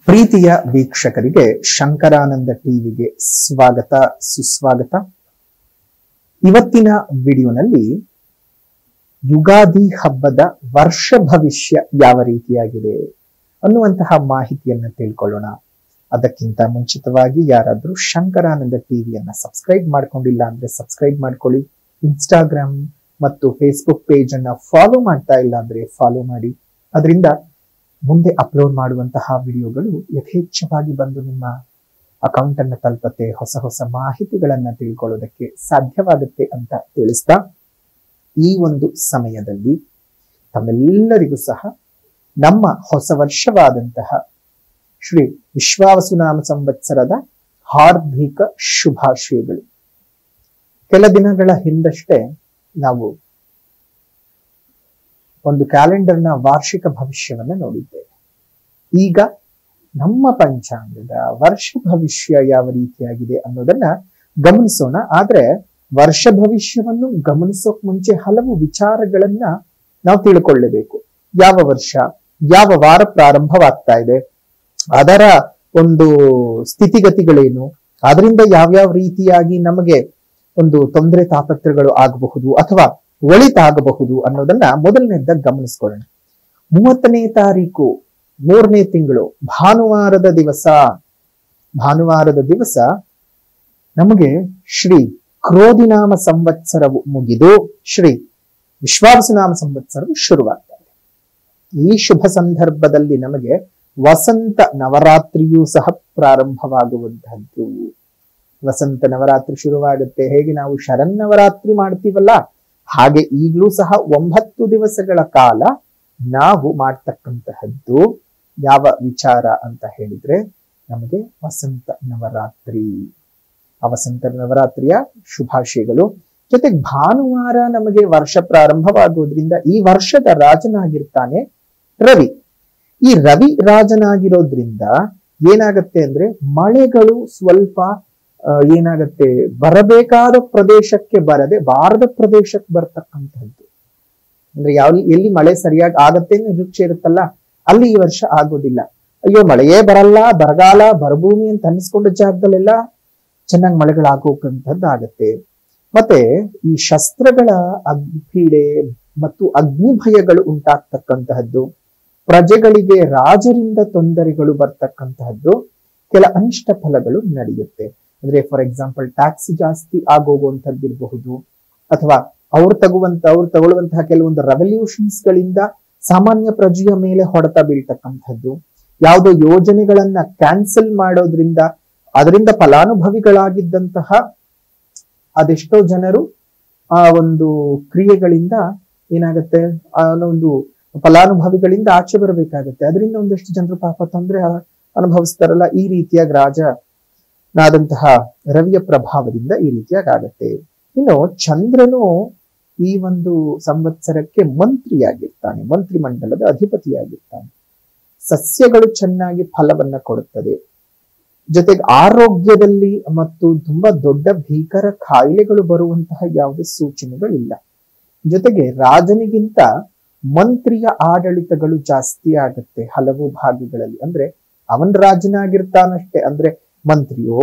ಪ್ರೀತಿಯ ವೀಕ್ಷಕರಿಗೆ ಶಂಕರಾನಂದ ಟಿವಿಗೆ ಸ್ವಾಗತ ಸುಸ್ವಾಗತ. ಇವತ್ತಿನ ವಿಡಿಯೋನಲ್ಲಿ ಯುಗಾದಿ ಹಬ್ಬದ ವರ್ಷ ಭವಿಷ್ಯ ಯಾವ ರೀತಿಯಾಗಿದೆ ಅನ್ನುವಂತಹ ಮಾಹಿತಿಯನ್ನ ತಿಳ್ಕೊಳ್ಳೋಣ. ಅದಕ್ಕಿಂತ ಮುಂಚಿತವಾಗಿ ಯಾರಾದ್ರೂ ಶಂಕರಾನಂದ ಟಿವಿಯನ್ನ ಸಬ್ಸ್ಕ್ರೈಬ್ ಮಾಡ್ಕೊಂಡಿಲ್ಲ ಅಂದ್ರೆ ಸಬ್ಸ್ಕ್ರೈಬ್ ಮಾಡ್ಕೊಳ್ಳಿ. ಇನ್ಸ್ಟಾಗ್ರಾಮ್ ಮತ್ತು ಫೇಸ್ಬುಕ್ ಪೇಜ್ ಅನ್ನ ಫಾಲೋ ಮಾಡ್ತಾ ಇಲ್ಲ ಅಂದ್ರೆ ಫಾಲೋ ಮಾಡಿ. ಅದರಿಂದ ಮುಂದೆ ಅಪ್ಲೋಡ್ ಮಾಡುವಂತಹ ವಿಡಿಯೋಗಳು ಯಥೇಚ್ಛವಾಗಿ ಬಂದು ನಿಮ್ಮ ಅಕೌಂಟ್ ಅನ್ನು ತಲುಪತ್ತೆ, ಹೊಸ ಹೊಸ ಮಾಹಿತಿಗಳನ್ನ ತಿಳ್ಕೊಳ್ಳೋದಕ್ಕೆ ಸಾಧ್ಯವಾಗುತ್ತೆ ಅಂತ ತಿಳಿಸ್ತಾ, ಈ ಒಂದು ಸಮಯದಲ್ಲಿ ತಮ್ಮೆಲ್ಲರಿಗೂ ಸಹ ನಮ್ಮ ಹೊಸ ವರ್ಷವಾದಂತಹ ಶ್ರೀ ವಿಶ್ವಾವಸುನಾಮ ಸಂವತ್ಸರದ ಹಾರ್ದಿಕ ಶುಭಾಶಯಗಳು. ಕೆಲ ದಿನಗಳ ಹಿಂದಷ್ಟೇ ನಾವು ಒಂದು ಕ್ಯಾಲೆಂಡರ್ನ ವಾರ್ಷಿಕ ಭವಿಷ್ಯವನ್ನ ನೋಡಿದ್ದೇವೆ. ಈಗ ನಮ್ಮ ಪಂಚಾಂಗದ ವರ್ಷ ಭವಿಷ್ಯ ಯಾವ ರೀತಿಯಾಗಿದೆ ಅನ್ನೋದನ್ನ ಗಮನಿಸೋಣ. ಆದ್ರೆ ವರ್ಷ ಭವಿಷ್ಯವನ್ನು ಗಮನಿಸೋಕ್ ಮುಂಚೆ ಹಲವು ವಿಚಾರಗಳನ್ನ ನಾವು ತಿಳ್ಕೊಳ್ಳಬೇಕು. ಯಾವ ವರ್ಷ, ಯಾವ ವಾರ ಪ್ರಾರಂಭವಾಗ್ತಾ ಇದೆ, ಅದರ ಒಂದು ಸ್ಥಿತಿಗತಿಗಳೇನು, ಅದರಿಂದ ಯಾವ್ಯಾವ ರೀತಿಯಾಗಿ ನಮಗೆ ಒಂದು ತೊಂದರೆ ತಾಪತ್ರಗಳು ಆಗಬಹುದು ಅಥವಾ ಒಳಿತಾಗಬಹುದು ಅನ್ನೋದನ್ನ ಮೊದಲನೇದ ಗಮನಿಸ್ಕೊಳ್ಳೋಣ. 30ನೇ ತಾರೀಕು 3ನೇ ತಿಂಗಳು ಭಾನುವಾರದ ದಿವಸ ನಮಗೆ ಶ್ರೀ ಕ್ರೋಧಿನಾಮ ಸಂವತ್ಸರವು ಮುಗಿದು ಶ್ರೀ ವಿಶ್ವಾವಸುನಾಮ ಸಂವತ್ಸರವು ಶುರುವಾಗ್ತಾ ಇದೆ. ಈ ಶುಭ ಸಂದರ್ಭದಲ್ಲಿ ನಮಗೆ ವಸಂತ ನವರಾತ್ರಿಯೂ ಸಹ ಪ್ರಾರಂಭವಾಗುವಂತಹದ್ದು. ವಸಂತ ನವರಾತ್ರಿ ಶುರುವಾಗುತ್ತೆ. ಹೇಗೆ ನಾವು ಶರನ್ನವರಾತ್ರಿ ಮಾಡ್ತೀವಲ್ಲ, ಹಾಗೆ ಈಗಲೂ ಸಹ 9 ದಿವಸಗಳ ಕಾಲ ನಾವು ಮಾಡ್ತಕ್ಕಂತಹದ್ದು ಯಾವ ವಿಚಾರ ಅಂತ ಹೇಳಿದ್ರೆ ನಮಗೆ ವಸಂತ ನವರಾತ್ರಿ. ಆ ವಸಂತ ನವರಾತ್ರಿಯ ಶುಭಾಶಯಗಳು. ಜೊತೆಗೆ ಭಾನುವಾರ ನಮಗೆ ವರ್ಷ ಪ್ರಾರಂಭವಾಗುವುದರಿಂದ ಈ ವರ್ಷದ ರಾಜನಾಗಿರ್ತಾನೆ ರವಿ. ಈ ರವಿ ರಾಜನಾಗಿರೋದ್ರಿಂದ ಏನಾಗತ್ತೆ ಅಂದ್ರೆ ಮಳೆಗಳು ಸ್ವಲ್ಪ ಏನಾಗತ್ತೆ, ಬರಬೇಕಾದ ಪ್ರದೇಶಕ್ಕೆ ಬರದೆ ಬಾರದ ಪ್ರದೇಶಕ್ಕೆ ಬರ್ತಕ್ಕಂಥದ್ದು. ಅಂದ್ರೆ ಎಲ್ಲಿ ಮಳೆ ಸರಿಯಾಗಿ ಆಗತ್ತೆ ನಿರೀಕ್ಷೆ ಇರುತ್ತಲ್ಲ, ಅಲ್ಲಿ ಈ ವರ್ಷ ಆಗೋದಿಲ್ಲ. ಅಯ್ಯೋ ಮಳೆಯೇ ಬರಲ್ಲ, ಬರಗಾಲ ಬರಭೂಮಿ ಅಂತ ಅನಿಸ್ಕೊಂಡ ಜಾಗದಲ್ಲೆಲ್ಲ ಚೆನ್ನಾಗಿ ಮಳೆಗಳಾಗೋಕಂಥದ್ದು ಆಗತ್ತೆ. ಮತ್ತೆ ಈ ಶಸ್ತ್ರಗಳ ಅಗ್ನಿಪೀಡೆ ಮತ್ತು ಅಗ್ನಿ ಭಯಗಳು ಉಂಟಾಗ್ತಕ್ಕಂತಹದ್ದು, ಪ್ರಜೆಗಳಿಗೆ ರಾಜರಿಂದ ತೊಂದರೆಗಳು ಬರ್ತಕ್ಕಂತಹದ್ದು, ಕೆಲ ಅನಿಷ್ಟ ಫಲಗಳು ನಡೆಯುತ್ತೆ. ಅಂದ್ರೆ ಫಾರ್ ಎಕ್ಸಾಂಪಲ್ ಟ್ಯಾಕ್ಸ್ ಜಾಸ್ತಿ ಆಗೋಗುವಂತದ್ದಿರಬಹುದು, ಅಥವಾ ಅವ್ರು ತಗೊಳ್ಳುವಂತಹ ಕೆಲವೊಂದು ರೆವಲ್ಯೂಷನ್ಸ್ ಗಳಿಂದ ಸಾಮಾನ್ಯ ಪ್ರಜೆಯ ಮೇಲೆ ಹೊಡೆತ ಬೀಳ್ತಕ್ಕಂಥದ್ದು, ಯಾವುದೋ ಯೋಜನೆಗಳನ್ನ ಕ್ಯಾನ್ಸಲ್ ಮಾಡೋದ್ರಿಂದ ಅದರಿಂದ ಫಲಾನುಭವಿಗಳಾಗಿದ್ದಂತಹ ಅದೆಷ್ಟೋ ಜನರು ಆ ಒಂದು ಕ್ರಿಯೆಗಳಿಂದ ಏನಾಗತ್ತೆ, ಆ ಒಂದು ಫಲಾನುಭವಿಗಳಿಂದ ಆಚೆ ಬರಬೇಕಾಗತ್ತೆ. ಅದರಿಂದ ಒಂದಷ್ಟು ಜನರು ಪಾಪ ತೊಂದರೆ ಅನುಭವಿಸ್ತಾರಲ್ಲ. ಈ ರೀತಿಯಾಗಿ ರಾಜನಾದಂತಹ ರವಿಯ ಪ್ರಭಾವದಿಂದ ಈ ರೀತಿಯಾಗಿ ಆಗತ್ತೆ. ಇನ್ನು ಚಂದ್ರನು ಈ ಒಂದು ಸಂವತ್ಸರಕ್ಕೆ ಮಂತ್ರಿಯಾಗಿರ್ತಾನೆ, ಮಂತ್ರಿಮಂಡಲದ ಅಧಿಪತಿಯಾಗಿರ್ತಾನೆ. ಸಸ್ಯಗಳು ಚೆನ್ನಾಗಿ ಫಲವನ್ನ ಕೊಡುತ್ತದೆ. ಜೊತೆಗೆ ಆರೋಗ್ಯದಲ್ಲಿ ಮತ್ತು ತುಂಬಾ ದೊಡ್ಡ ಭೀಕರ ಕಾಯಿಲೆಗಳು ಬರುವಂತಹ ಯಾವುದೇ ಸೂಚನೆಗಳಿಲ್ಲ. ಜೊತೆಗೆ ರಾಜನಿಗಿಂತ ಮಂತ್ರಿಯ ಆಡಳಿತಗಳು ಜಾಸ್ತಿ ಆಗತ್ತೆ ಹಲವು ಭಾಗಗಳಲ್ಲಿ. ಅಂದ್ರೆ ಅವನ್ ರಾಜನಾಗಿರ್ತಾನಷ್ಟೇ, ಅಂದ್ರೆ ಮಂತ್ರಿಯೋ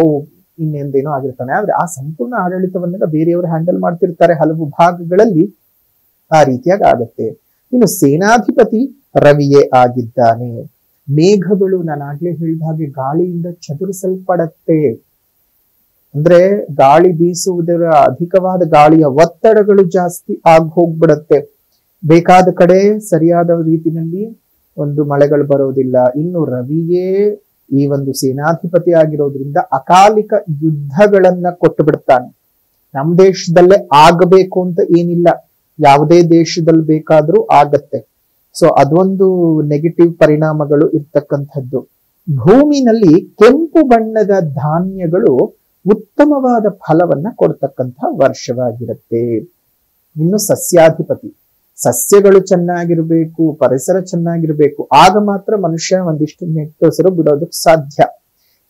ಇನ್ನೇಂದೇನೋ ಆಗಿರ್ತಾನೆ, ಆದ್ರೆ ಆ ಸಂಪೂರ್ಣ ಆಡಳಿತವನ್ನೆಲ್ಲ ಬೇರೆಯವರು ಹ್ಯಾಂಡಲ್ ಮಾಡ್ತಿರ್ತಾರೆ ಹಲವು ಭಾಗಗಳಲ್ಲಿ. ಆ ರೀತಿಯಾಗಿ ಆಗತ್ತೆ. ಇನ್ನು ಸೇನಾಧಿಪತಿ ರವಿಯೇ ಆಗಿದ್ದಾನೆ. ಮೇಘಗಳು ನಾನು ಆಗ್ಲೇ ಹೇಳಿದ ಹಾಗೆ ಗಾಳಿಯಿಂದ ಚದುರಿಸಲ್ಪಡತ್ತೆ. ಅಂದ್ರೆ ಗಾಳಿ ಬೀಸುವುದರ ಅಧಿಕವಾದ ಗಾಳಿಯ ಒತ್ತಡಗಳು ಜಾಸ್ತಿ ಆಗಿ ಹೋಗ್ಬಿಡತ್ತೆ. ಬೇಕಾದ ಕಡೆ ಸರಿಯಾದ ರೀತಿಯಲ್ಲಿ ಒಂದು ಮಳೆಗಳು ಬರೋದಿಲ್ಲ. ಇನ್ನು ರವಿಯೇ ಈ ಒಂದು ಸೇನಾಧಿಪತಿ ಆಗಿರೋದ್ರಿಂದ ಅಕಾಲಿಕ ಯುದ್ಧಗಳನ್ನ ಕೊಟ್ಟು ಬಿಡ್ತಾನೆ. ನಮ್ಮ ದೇಶದಲ್ಲೇ ಆಗಬೇಕು ಅಂತ ಏನಿಲ್ಲ, ಯಾವುದೇ ದೇಶದಲ್ಲಿ ಬೇಕಾದ್ರೂ ಆಗತ್ತೆ. ಸೊ ಅದೊಂದು ನೆಗೆಟಿವ್ ಪರಿಣಾಮಗಳು ಇರ್ತಕ್ಕಂಥದ್ದು. ಭೂಮಿನಲ್ಲಿ ಕೆಂಪು ಬಣ್ಣದ ಧಾನ್ಯಗಳು ಉತ್ತಮವಾದ ಫಲವನ್ನ ಕೊಡ್ತಕ್ಕಂತಹ ವರ್ಷವಾಗಿರುತ್ತೆ. ಇನ್ನು ಸಸ್ಯಾಧಿಪತಿ, ಸಸ್ಯಗಳು ಚೆನ್ನಾಗಿರ್ಬೇಕು, ಪರಿಸರ ಚೆನ್ನಾಗಿರ್ಬೇಕು, ಆಗ ಮಾತ್ರ ಮನುಷ್ಯ ಒಂದಿಷ್ಟು ನೆಟ್ಟೊಸರು ಬಿಡೋದಕ್ಕೆ ಸಾಧ್ಯ.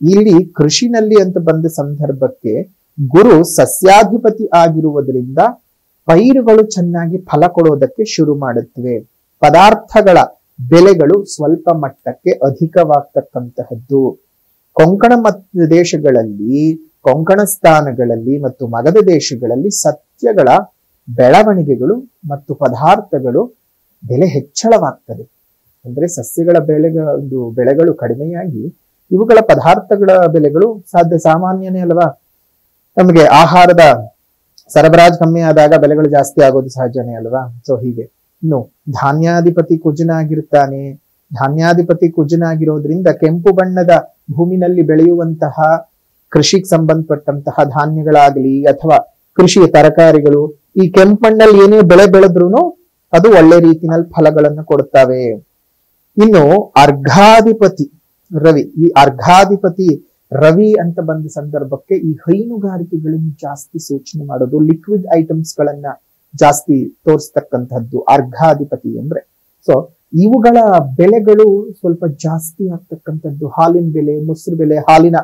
ಇಲ್ಲಿ ಕೃಷಿನಲ್ಲಿ ಅಂತ ಬಂದ ಸಂದರ್ಭಕ್ಕೆ ಗುರು ಸಸ್ಯಾಧಿಪತಿ ಆಗಿರುವುದರಿಂದ ಪೈರುಗಳು ಚೆನ್ನಾಗಿ ಫಲ ಕೊಡೋದಕ್ಕೆ ಶುರು ಮಾಡುತ್ತವೆ. ಪದಾರ್ಥಗಳ ಬೆಲೆಗಳು ಸ್ವಲ್ಪ ಮಟ್ಟಕ್ಕೆ ಅಧಿಕವಾಗ್ತಕ್ಕಂತಹದ್ದು. ಕೊಂಕಣ ದೇಶಗಳಲ್ಲಿ, ಕೊಂಕಣ ಸ್ಥಾನಗಳಲ್ಲಿ ಮತ್ತು ಮಗಧ ದೇಶಗಳಲ್ಲಿ ಸಸ್ಯಗಳ ಬೆಳವಣಿಗೆಗಳು ಮತ್ತು ಪದಾರ್ಥಗಳು ಬೆಲೆ ಹೆಚ್ಚಳವಾಗ್ತದೆ. ಅಂದ್ರೆ ಸಸ್ಯಗಳ ಬೆಳೆಗಳು ಕಡಿಮೆಯಾಗಿ ಇವುಗಳ ಪದಾರ್ಥಗಳ ಬೆಲೆಗಳು ಸಾಮಾನ್ಯನೇ ಅಲ್ವಾ. ನಮಗೆ ಆಹಾರದ ಸರಬರಾಜು ಕಮ್ಮಿ ಆದಾಗ ಬೆಲೆಗಳು ಜಾಸ್ತಿ ಆಗೋದು ಸಹಜನೇ ಅಲ್ವಾ. ಸೊ ಹೀಗೆ ಇನ್ನು ಧಾನ್ಯಾಧಿಪತಿ ಕುಜನಾಗಿರ್ತಾನೆ. ಧಾನ್ಯಾಧಿಪತಿ ಕುಜನಾಗಿರೋದ್ರಿಂದ ಕೆಂಪು ಬಣ್ಣದ ಭೂಮಿನಲ್ಲಿ ಬೆಳೆಯುವಂತಹ ಕೃಷಿಗೆ ಸಂಬಂಧಪಟ್ಟಂತಹ ಧಾನ್ಯಗಳಾಗ್ಲಿ ಅಥವಾ ಕೃಷಿಯ ತರಕಾರಿಗಳು ಈ ಕೆಂಪು ಮಣ್ಣಲ್ಲಿ ಏನೇ ಬೆಳೆ ಬೆಳೆದ್ರು ಅದು ಒಳ್ಳೆ ರೀತಿನಲ್ಲಿ ಫಲಗಳನ್ನು ಕೊಡ್ತವೆ. ಇನ್ನು ಅರ್ಘಾಧಿಪತಿ ರವಿ, ಈ ಅರ್ಘಾಧಿಪತಿ ರವಿ ಅಂತ ಬಂದ ಸಂದರ್ಭಕ್ಕೆ ಈ ಹೈನುಗಾರಿಕೆಗಳನ್ನು ಜಾಸ್ತಿ ಸೂಚನೆ ಮಾಡೋದು, ಲಿಕ್ವಿಡ್ ಐಟಮ್ಸ್ ಗಳನ್ನ ಜಾಸ್ತಿ ತೋರಿಸ್ತಕ್ಕಂಥದ್ದು ಅರ್ಘಾಧಿಪತಿ ಅಂದ್ರೆ. ಸೊ ಇವುಗಳ ಬೆಲೆಗಳು ಸ್ವಲ್ಪ ಜಾಸ್ತಿ ಆಗ್ತಕ್ಕಂಥದ್ದು. ಹಾಲಿನ ಬೆಲೆ, ಮೊಸರು ಬೆಲೆ, ಹಾಲಿನ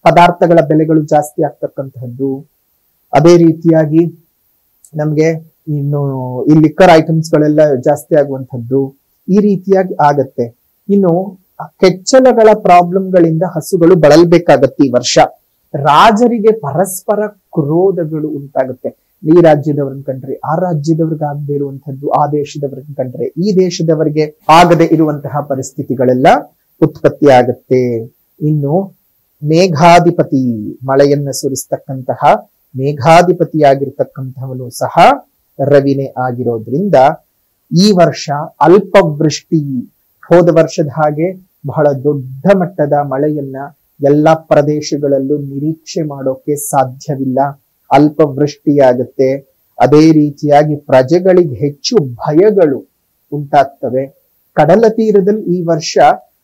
ಪದಾರ್ಥಗಳ ಬೆಲೆಗಳು ಜಾಸ್ತಿ ಆಗ್ತಕ್ಕಂಥದ್ದು. ಅದೇ ರೀತಿಯಾಗಿ ನಮ್ಗೆ ಇನ್ನು ಈ ಲಿಕ್ಕರ್ ಐಟಮ್ಸ್ ಗಳೆಲ್ಲ ಜಾಸ್ತಿ ಆಗುವಂಥದ್ದು ಈ ರೀತಿಯಾಗಿ ಆಗತ್ತೆ. ಇನ್ನು ಕೆಚ್ಚಲಗಳ ಪ್ರಾಬ್ಲಮ್ಗಳಿಂದ ಹಸುಗಳು ಬಳಲ್ಬೇಕಾಗತ್ತೆ ಈ ವರ್ಷ. ರಾಜರಿಗೆ ಪರಸ್ಪರ ಕ್ರೋಧಗಳು ಉಂಟಾಗುತ್ತೆ. ಈ ರಾಜ್ಯದವ್ರನ್ನ ಕಂಡ್ರೆ ಆ ರಾಜ್ಯದವ್ರಿಗೆ ಆಗದೆ ಇರುವಂತಹದ್ದು, ಆ ದೇಶದವ್ರನ್ನ ಕಂಡ್ರೆ ಈ ದೇಶದವರಿಗೆ ಆಗದೆ ಇರುವಂತಹ ಪರಿಸ್ಥಿತಿಗಳೆಲ್ಲ ಉತ್ಪತ್ತಿ ಆಗತ್ತೆ. ಇನ್ನು ಮೇಘಾಧಿಪತಿ, ಮಳೆಯನ್ನ ಸುರಿಸ್ತಕ್ಕಂತಹ ಮೇಘಾಧಿಪತಿಯಾಗಿರ್ತಕ್ಕಂಥವನು ಸಹ ರವಿನೇ ಆಗಿರೋದ್ರಿಂದ ಈ ವರ್ಷ ಅಲ್ಪವೃಷ್ಟಿ, ಹೋದ ವರ್ಷದ ಹಾಗೆ ಬಹಳ ದೊಡ್ಡ ಮಟ್ಟದ ಮಳೆಯನ್ನ ಎಲ್ಲಾ ಪ್ರದೇಶಗಳಲ್ಲೂ ನಿರೀಕ್ಷೆ ಮಾಡೋಕೆ ಸಾಧ್ಯವಿಲ್ಲ. ಅಲ್ಪವೃಷ್ಟಿಯಾಗುತ್ತೆ. ಅದೇ ರೀತಿಯಾಗಿ ಪ್ರಜೆಗಳಿಗೆ ಹೆಚ್ಚು ಭಯಗಳು ಉಂಟಾಗ್ತವೆ. ಕಡಲ ತೀರದಲ್ಲಿ ಈ ವರ್ಷ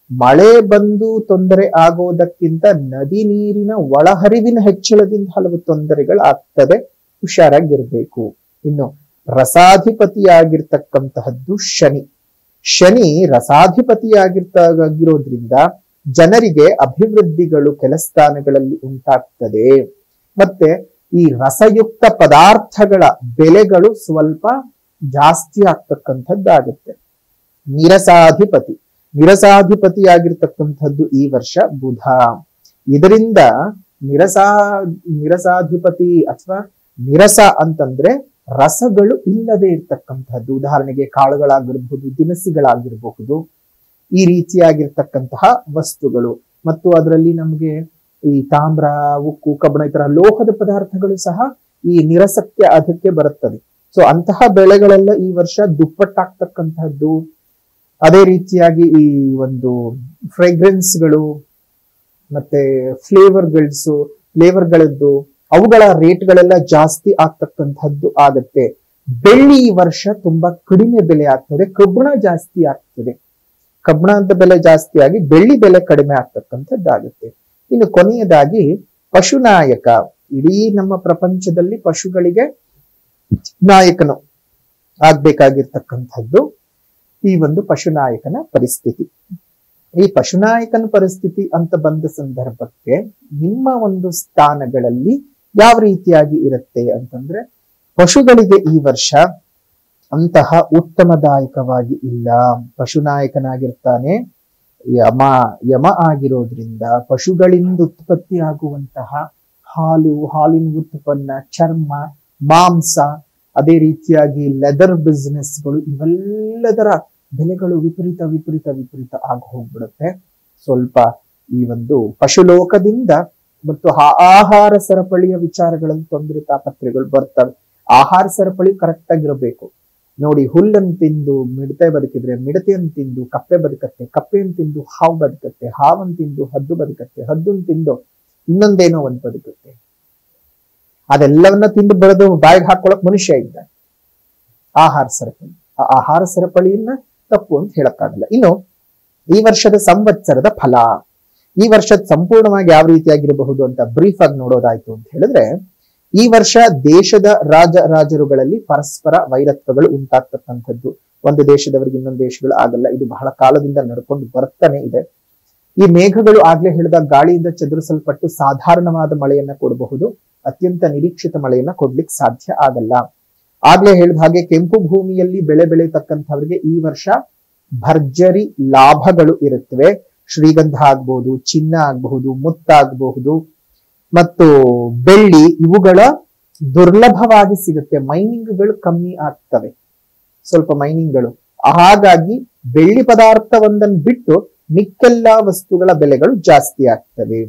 ಮಳೆ ಬಂದು ತೊಂದರೆ ಆಗೋದಕ್ಕಿಂತ ನದಿ ನೀರಿನ ಒಳಹರಿವಿನ ಹೆಚ್ಚಳದಿಂದ ಹಲವು ತೊಂದರೆಗಳು ಆಗ್ತದೆ. ಹುಷಾರಾಗಿರ್ಬೇಕು. ಇನ್ನು ರಸಾಧಿಪತಿಯಾಗಿರ್ತಕ್ಕಂತಹದ್ದು ಶನಿ. ಶನಿ ರಸಾಧಿಪತಿಯಾಗಿರೋದ್ರಿಂದ ಜನರಿಗೆ ಅಭಿವೃದ್ಧಿಗಳು ಕೆಲ ಸ್ಥಾನಗಳಲ್ಲಿ ಉಂಟಾಗ್ತದೆ. ಮತ್ತೆ ಈ ರಸಯುಕ್ತ ಪದಾರ್ಥಗಳ ಬೆಲೆಗಳು ಸ್ವಲ್ಪ ಜಾಸ್ತಿ ಆಗ್ತಕ್ಕಂಥದ್ದಾಗುತ್ತೆ. ನಿರಸಾಧಿಪತಿಯಾಗಿರ್ತಕ್ಕಂಥದ್ದು ಈ ವರ್ಷ ಬುಧ. ಇದರಿಂದ ನಿರಸಾಧಿಪತಿ ಅಥವಾ ನಿರಸ ಅಂತಂದ್ರೆ ರಸಗಳು ಇಲ್ಲದೆ ಇರ್ತಕ್ಕಂಥದ್ದು. ಉದಾಹರಣೆಗೆ ಕಾಳುಗಳಾಗಿರಬಹುದು, ದಿನಸಿಗಳಾಗಿರಬಹುದು, ಈ ರೀತಿಯಾಗಿರ್ತಕ್ಕಂತಹ ವಸ್ತುಗಳು. ಮತ್ತು ಅದರಲ್ಲಿ ನಮಗೆ ಈ ತಾಮ್ರ, ಉಕ್ಕು, ಕಬ್ಬಣ ಈ ತರ ಲೋಹದ ಪದಾರ್ಥಗಳು ಸಹ ಈ ನಿರಸಕ್ಕೆ ಅದಕ್ಕೆ ಬರುತ್ತದೆ. ಸೊ ಅಂತಹ ಬೆಳೆಗಳೆಲ್ಲ ಈ ವರ್ಷ ದುಪ್ಪಟ್ಟಾಗ್ತಕ್ಕಂತಹದ್ದು. ಅದೇ ರೀತಿಯಾಗಿ ಈ ಒಂದು ಫ್ರೇಗ್ರೆನ್ಸ್ಗಳು ಮತ್ತೆ ಫ್ಲೇವರ್ಗಳದ್ದು ಅವುಗಳ ರೇಟ್ಗಳೆಲ್ಲ ಜಾಸ್ತಿ ಆಗ್ತಕ್ಕಂಥದ್ದು ಆಗತ್ತೆ. ಬೆಳ್ಳಿ ಈ ವರ್ಷ ತುಂಬಾ ಕಡಿಮೆ ಬೆಲೆ ಆಗ್ತದೆ. ಕಬ್ಬಣ ಜಾಸ್ತಿ ಆಗ್ತದೆ. ಕಬ್ಬಣದ ಬೆಲೆ ಜಾಸ್ತಿ ಆಗಿ ಬೆಳ್ಳಿ ಬೆಲೆ ಕಡಿಮೆ ಆಗ್ತಕ್ಕಂಥದ್ದಾಗುತ್ತೆ. ಇನ್ನು ಕೊನೆಯದಾಗಿ ಪಶುನಾಯಕ. ಇಡೀ ನಮ್ಮ ಪ್ರಪಂಚದಲ್ಲಿ ಪಶುಗಳಿಗೆ ನಾಯಕನು ಆಗ್ಬೇಕಾಗಿರ್ತಕ್ಕಂಥದ್ದು ಈ ಒಂದು ಪಶುನಾಯಕನ ಪರಿಸ್ಥಿತಿ. ಈ ಪಶುನಾಯಕನ ಪರಿಸ್ಥಿತಿ ಅಂತ ಬಂದ ಸಂದರ್ಭಕ್ಕೆ ನಿಮ್ಮ ಒಂದು ಸ್ಥಾನಗಳಲ್ಲಿ ಯಾವ ರೀತಿಯಾಗಿ ಇರುತ್ತೆ ಅಂತಂದ್ರೆ, ಪಶುಗಳಿಗೆ ಈ ವರ್ಷ ಅಂತಹ ಉತ್ತಮದಾಯಕವಾಗಿ ಇಲ್ಲ. ಪಶುನಾಯಕನಾಗಿರ್ತಾನೆ ಯಮ ಆಗಿರೋದ್ರಿಂದ ಪಶುಗಳಿಂದ ಉತ್ಪತ್ತಿ ಆಗುವಂತಹ ಹಾಲು, ಹಾಲಿನ ಉತ್ಪನ್ನ, ಚರ್ಮ, ಮಾಂಸ, ಅದೇ ರೀತಿಯಾಗಿ ಲೆದರ್ ಬಿಸ್ನೆಸ್ಗಳು ಇವೆಲ್ಲದರ ಬೆಲೆಗಳು ವಿಪರೀತ ಆಗಿ ಹೋಗ್ಬಿಡುತ್ತೆ. ಸ್ವಲ್ಪ ಈ ಒಂದು ಪಶುಲೋಕದಿಂದ ಮತ್ತು ಆಹಾರ ಸರಪಳಿಯ ವಿಚಾರಗಳಲ್ಲಿ ತೊಂದರೆ ತಾಪತ್ರೆಗಳು ಬರ್ತವೆ. ಆಹಾರ ಸರಪಳಿ ಕರೆಕ್ಟ್ ಆಗಿರಬೇಕು. ನೋಡಿ, ಹುಲ್ಲನ್ನು ತಿಂದು ಮಿಡತೆ ಬದುಕಿದ್ರೆ ಮಿಡತೆಯನ್ನು ತಿಂದು ಕಪ್ಪೆ ಬದುಕತ್ತೆ, ಕಪ್ಪೆಯನ್ನು ತಿಂದು ಹಾವು ಬದುಕತ್ತೆ, ಹಾವನ್ನು ತಿಂದು ಹದ್ದು ಬದುಕತ್ತೆ, ಹದ್ದನ್ನು ತಿಂದು ಇನ್ನೊಂದೇನೋ ಒಂದು ಬದುಕತ್ತೆ. ಅದೆಲ್ಲವನ್ನ ತಿಂದು ಬರೆದು ಬಾಯಿಗೆ ಹಾಕೊಳಕ್ ಮನುಷ್ಯ ಇದ್ದಾನೆ. ಆಹಾರ ಸರಪಳಿ, ಆ ಆಹಾರ ಸರಪಳಿಯನ್ನ ತಪ್ಪು ಅಂತ ಹೇಳಕ್ಕಾಗಲ್ಲ. ಇನ್ನು ಈ ವರ್ಷದ ಸಂವತ್ಸರದ ಫಲ, ಈ ವರ್ಷದ ಸಂಪೂರ್ಣವಾಗಿ ಯಾವ ರೀತಿಯಾಗಿರಬಹುದು ಅಂತ ಬ್ರೀಫ್ ಆಗಿ ನೋಡೋದಾಯ್ತು ಅಂತ ಹೇಳಿದ್ರೆ, ಈ ವರ್ಷ ದೇಶದ ರಾಜರುಗಳಲ್ಲಿ ಪರಸ್ಪರ ವೈರತ್ವಗಳು ಉಂಟಾಗ್ತಕ್ಕಂಥದ್ದು. ಒಂದು ದೇಶದವರಿಗೆ ಇನ್ನೊಂದು ದೇಶಗಳು ಆಗಲ್ಲ. ಇದು ಬಹಳ ಕಾಲದಿಂದ ನಡ್ಕೊಂಡು ಬರ್ತಾನೆ ಇದೆ. ಈ ಮೇಘಗಳು ಆಗ್ಲೇ ಹೇಳಿದ ಗಾಳಿಯಿಂದ ಚದುರಿಸಲ್ಪಟ್ಟು ಸಾಧಾರಣವಾದ ಮಳೆಯನ್ನ ಕೊಡಬಹುದು, ಅತ್ಯಂತ ನಿರೀಕ್ಷಿತ ಮಳೆಯನ್ನ ಕೊಡ್ಲಿಕ್ಕೆ ಸಾಧ್ಯ ಆಗಲ್ಲ. ಆಗ್ಲೇ ಹೇಳಿದ ಹಾಗೆ ಕೆಂಪು ಭೂಮಿಯಲ್ಲಿ ಬೆಳೆ ಬೆಳೆಯತಕ್ಕಂಥವ್ರಿಗೆ ಈ ವರ್ಷ ಭರ್ಜರಿ ಲಾಭಗಳು ಇರುತ್ತವೆ. ಶ್ರೀಗಂಧ ಆಗ್ಬಹುದು, ಚಿನ್ನ ಆಗಬಹುದು, ಮುತ್ತಾಗಬಹುದು ಮತ್ತು ಬೆಳ್ಳಿ ಇವುಗಳ ದುರ್ಲಭವಾಗಿ ಸಿಗುತ್ತೆ. ಮೈನಿಂಗ್ಗಳು ಕಮ್ಮಿ ಆಗ್ತವೆ, ಸ್ವಲ್ಪ ಮೈನಿಂಗ್ಗಳು. ಹಾಗಾಗಿ ಬೆಳ್ಳಿ ಪದಾರ್ಥವೊಂದನ್ನು ಬಿಟ್ಟು ಮಿಕ್ಕೆಲ್ಲಾ ವಸ್ತುಗಳ ಬೆಲೆಗಳು ಜಾಸ್ತಿ ಆಗ್ತವೆ.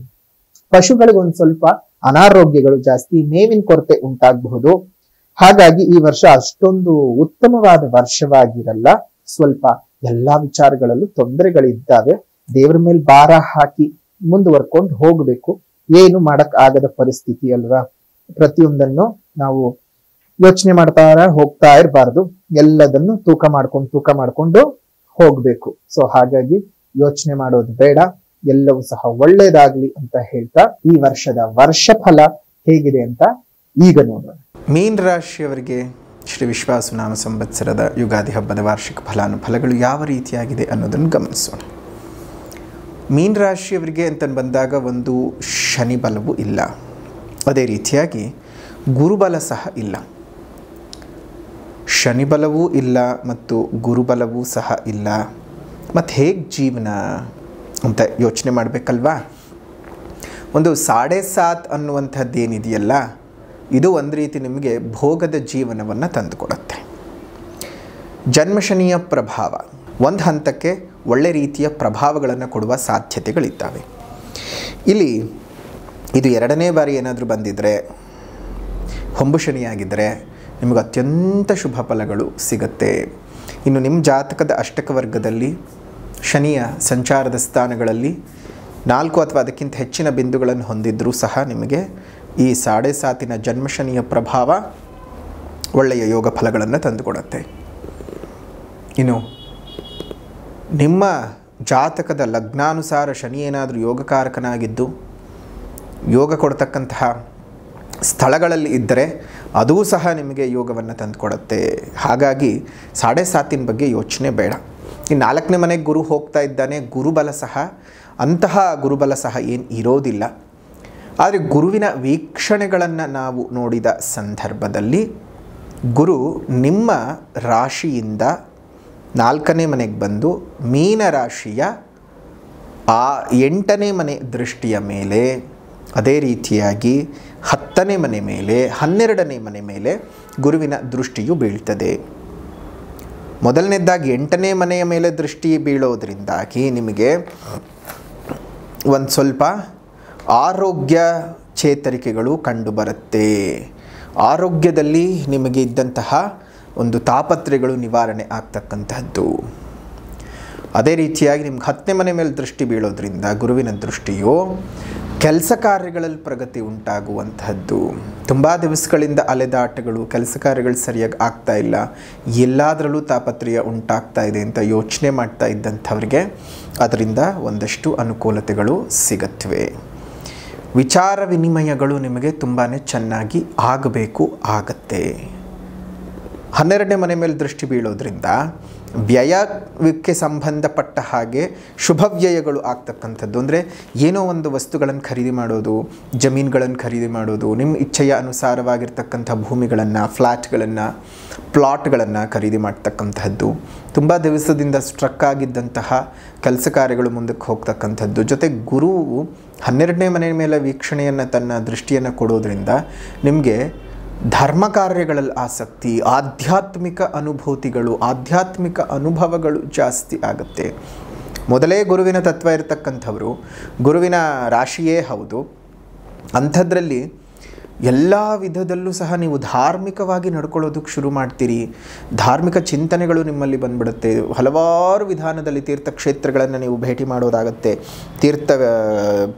ಪಶುಗಳಿಗೆ ಒಂದ್ ಸ್ವಲ್ಪ ಅನಾರೋಗ್ಯಗಳು ಜಾಸ್ತಿ, ಮೇವಿನ ಕೊರತೆ ಉಂಟಾಗಬಹುದು. ಹಾಗಾಗಿ ಈ ವರ್ಷ ಅಷ್ಟೊಂದು ಉತ್ತಮವಾದ ವರ್ಷವಾಗಿರಲ್ಲ. ಸ್ವಲ್ಪ ಎಲ್ಲಾ ವಿಚಾರಗಳಲ್ಲೂ ತೊಂದರೆಗಳಿದ್ದಾವೆ. ದೇವರ ಮೇಲೆ ಭಾರ ಹಾಕಿ ಮುಂದುವರ್ಕೊಂಡು ಹೋಗ್ಬೇಕು. ಏನು ಮಾಡಕ್ ಆಗದ ಪರಿಸ್ಥಿತಿ ಅಲ್ವಾ. ಪ್ರತಿಯೊಂದನ್ನು ನಾವು ಯೋಚನೆ ಹೋಗ್ತಾ ಇರಬಾರ್ದು. ಎಲ್ಲದನ್ನು ತೂಕ ಮಾಡ್ಕೊಂಡು ಹೋಗ್ಬೇಕು. ಸೊ ಹಾಗಾಗಿ ಯೋಚನೆ ಮಾಡೋದು ಬೇಡ. ಎಲ್ಲವೂ ಸಹ ಒಳ್ಳೇದಾಗ್ಲಿ ಅಂತ ಹೇಳ್ತಾ ಈ ವರ್ಷದ ವರ್ಷಫಲ ಹೇಗಿದೆ ಅಂತ ಈಗ ನೋಡೋಣ. ಮೀನ ರಾಶಿಯವರಿಗೆ ಶ್ರೀ ವಿಶ್ವಾವಸು ಸಂವತ್ಸರದ ಯುಗಾದಿ ಹಬ್ಬದ ವಾರ್ಷಿಕ ಫಲಾನುಫಲಗಳು ಯಾವ ರೀತಿಯಾಗಿದೆ ಅನ್ನೋದನ್ನು ಗಮನಿಸೋಣ. ಮೀನ ರಾಶಿಯವರಿಗೆ ಅಂತ ಬಂದಾಗ ಒಂದು ಶನಿ ಬಲವೂ ಇಲ್ಲ, ಅದೇ ರೀತಿಯಾಗಿ ಗುರುಬಲ ಸಹ ಇಲ್ಲ. ಶನಿ ಬಲವೂ ಇಲ್ಲ ಮತ್ತು ಗುರುಬಲವೂ ಸಹ ಇಲ್ಲ. ಮತ್ತು ಹೇಗೆ ಜೀವನ ಅಂತ ಯೋಚನೆ ಮಾಡಬೇಕಲ್ವಾ. ಒಂದು 7.5 ಅನ್ನುವಂಥದ್ದೇನಿದೆಯಲ್ಲ, ಇದು ಒಂದು ರೀತಿ ನಿಮಗೆ ಭೋಗದ ಜೀವನವನ್ನು ತಂದುಕೊಡುತ್ತೆ. ಜನ್ಮಶನಿಯ ಪ್ರಭಾವ ಒಂದು ಹಂತಕ್ಕೆ ಒಳ್ಳೆ ರೀತಿಯ ಪ್ರಭಾವಗಳನ್ನು ಕೊಡುವ ಸಾಧ್ಯತೆಗಳಿದ್ದಾವೆ. ಇಲ್ಲಿ ಇದು 2ನೇ ಬಾರಿ ಏನಾದರೂ ಬಂದಿದ್ದರೆ, ಹೊಂಬು ಶನಿಯಾಗಿದ್ದರೆ ನಿಮಗೆ ಅತ್ಯಂತ ಶುಭ ಫಲಗಳು ಸಿಗುತ್ತೆ. ಇನ್ನು ನಿಮ್ಮ ಜಾತಕದ ಅಷ್ಟಕ ವರ್ಗದಲ್ಲಿ ಶನಿಯ ಸಂಚಾರದ ಸ್ಥಾನಗಳಲ್ಲಿ 4 ಅಥವಾ ಅದಕ್ಕಿಂತ ಹೆಚ್ಚಿನ ಬಿಂದುಗಳನ್ನು ಹೊಂದಿದ್ರೂ ಸಹ ನಿಮಗೆ ಈ 7.5 ಜನ್ಮಶನಿಯ ಪ್ರಭಾವ ಒಳ್ಳೆಯ ಯೋಗ ಫಲಗಳನ್ನು ತಂದುಕೊಡುತ್ತೆ. ಇನ್ನು ನಿಮ್ಮ ಜಾತಕದ ಲಗ್ನಾನುಸಾರ ಶನಿ ಏನಾದರೂ ಯೋಗಕಾರಕನಾಗಿದ್ದು ಯೋಗ ಕೊಡ್ತಕ್ಕಂತಹ ಸ್ಥಳಗಳಲ್ಲಿ ಇದ್ದರೆ ಅದೂ ಸಹ ನಿಮಗೆ ಯೋಗವನ್ನು ತಂದುಕೊಡುತ್ತೆ. ಹಾಗಾಗಿ 7.5 ಬಗ್ಗೆ ಯೋಚನೆ ಬೇಡ. ಈ 4ನೇ ಮನೆಗೆ ಗುರು ಹೋಗ್ತಾ ಇದ್ದಾನೆ. ಗುರುಬಲ ಸಹ ಅಂತಹ ಗುರುಬಲ ಸಹ ಏನು ಇರೋದಿಲ್ಲ. ಆದರೆ ಗುರುವಿನ ವೀಕ್ಷಣೆಗಳನ್ನು ನಾವು ನೋಡಿದ ಸಂದರ್ಭದಲ್ಲಿ ಗುರು ನಿಮ್ಮ ರಾಶಿಯಿಂದ 4ನೇ ಮನೆಗೆ ಬಂದು ಮೀನ ರಾಶಿಯ ಆ 8ನೇ ಮನೆ ದೃಷ್ಟಿಯ ಮೇಲೆ, ಅದೇ ರೀತಿಯಾಗಿ 10ನೇ ಮನೆ ಮೇಲೆ, 12ನೇ ಮನೆ ಮೇಲೆ ಗುರುವಿನ ದೃಷ್ಟಿಯು ಬೀಳ್ತದೆ. ಮೊದಲನೇದಾಗಿ 8ನೇ ಮನೆಯ ಮೇಲೆ ದೃಷ್ಟಿ ಬೀಳೋದ್ರಿಂದಾಗಿ ನಿಮಗೆ ಒಂದು ಸ್ವಲ್ಪ ಆರೋಗ್ಯ ಚೇತರಿಕೆಗಳು ಕಂಡುಬರುತ್ತೆ. ಆರೋಗ್ಯದಲ್ಲಿ ನಿಮಗೆ ಇದ್ದಂತಹ ಒಂದು ತಾಪತ್ರೆಗಳು ನಿವಾರಣೆ ಆಗ್ತಕ್ಕಂತಹದ್ದು. ಅದೇ ರೀತಿಯಾಗಿ ನಿಮ್ಗೆ 10ನೇ ಮನೆ ಮೇಲೆ ದೃಷ್ಟಿ ಬೀಳೋದ್ರಿಂದ ಗುರುವಿನ ದೃಷ್ಟಿಯು ಕೆಲಸ ಕಾರ್ಯಗಳಲ್ಲಿ ಪ್ರಗತಿ ಉಂಟಾಗುವಂತಹದ್ದು. ತುಂಬ ದಿವಸಗಳಿಂದ ಅಲೆದಾಟಗಳು, ಕೆಲಸ ಕಾರ್ಯಗಳು ಸರಿಯಾಗಿ ಆಗ್ತಾ ಇಲ್ಲ, ಎಲ್ಲದರಲ್ಲೂ ತಾಪತ್ರೆಯ ಉಂಟಾಗ್ತಾ ಇದೆ ಅಂತ ಯೋಚನೆ ಮಾಡ್ತಾ ಇದ್ದಂಥವ್ರಿಗೆ ಅದರಿಂದ ಒಂದಷ್ಟು ಅನುಕೂಲತೆಗಳು ಸಿಗುತ್ತವೆ. ವಿಚಾರ ವಿನಿಮಯಗಳು ನಿಮಗೆ ತುಂಬಾ ಚೆನ್ನಾಗಿ ಆಗತ್ತೆ. 12ನೇ ಮನೆ ಮೇಲೆ ದೃಷ್ಟಿ ಬೀಳೋದ್ರಿಂದ ವ್ಯಯಕ್ಕೆ ಸಂಬಂಧಪಟ್ಟ ಹಾಗೆ ಶುಭ ವ್ಯಯಗಳು ಆಗ್ತಕ್ಕಂಥದ್ದು. ಅಂದರೆ ಏನೋ ಒಂದು ವಸ್ತುಗಳನ್ನು ಖರೀದಿ ಮಾಡೋದು, ಜಮೀನುಗಳನ್ನು ಖರೀದಿ ಮಾಡೋದು, ನಿಮ್ಮ ಇಚ್ಛೆಯ ಅನುಸಾರವಾಗಿರ್ತಕ್ಕಂಥ ಭೂಮಿಗಳನ್ನು, ಫ್ಲ್ಯಾಟ್ಗಳನ್ನು, ಪ್ಲಾಟ್ಗಳನ್ನು ಖರೀದಿ ಮಾಡ್ತಕ್ಕಂಥದ್ದು, ತುಂಬ ದಿವಸದಿಂದ ಸ್ಟ್ರಕ್ ಆಗಿದ್ದಂತಹ ಕೆಲಸ ಕಾರ್ಯಗಳು ಮುಂದಕ್ಕೆ ಹೋಗ್ತಕ್ಕಂಥದ್ದು. ಜೊತೆ ಗುರುವು 12ನೇ ಮನೆ ಮೇಲೆ ವೀಕ್ಷಣೆಯನ್ನು, ತನ್ನ ದೃಷ್ಟಿಯನ್ನು ಕೊಡೋದ್ರಿಂದ ನಿಮಗೆ ಧರ್ಮ ಕಾರ್ಯಗಳಲ್ಲಿ ಆಸಕ್ತಿ, ಆಧ್ಯಾತ್ಮಿಕ ಅನುಭೂತಿಗಳು, ಆಧ್ಯಾತ್ಮಿಕ ಅನುಭವಗಳು ಜಾಸ್ತಿ ಆಗುತ್ತೆ. ಮೊದಲೇ ಗುರುವಿನ ತತ್ವ ಇರತಕ್ಕಂಥವರು, ಗುರುವಿನ ರಾಶಿಯೇ ಹೌದು. ಅಂಥದ್ರಲ್ಲಿ ಎಲ್ಲ ವಿಧದಲ್ಲೂ ಸಹ ನೀವು ಧಾರ್ಮಿಕವಾಗಿ ನಡ್ಕೊಳ್ಳೋದಕ್ಕೆ ಶುರು ಮಾಡ್ತೀರಿ. ಧಾರ್ಮಿಕ ಚಿಂತನೆಗಳು ನಿಮ್ಮಲ್ಲಿ ಬಂದ್ಬಿಡುತ್ತೆ. ಹಲವಾರು ವಿಧಾನದಲ್ಲಿ ತೀರ್ಥಕ್ಷೇತ್ರಗಳನ್ನು ನೀವು ಭೇಟಿ ಮಾಡೋದಾಗುತ್ತೆ.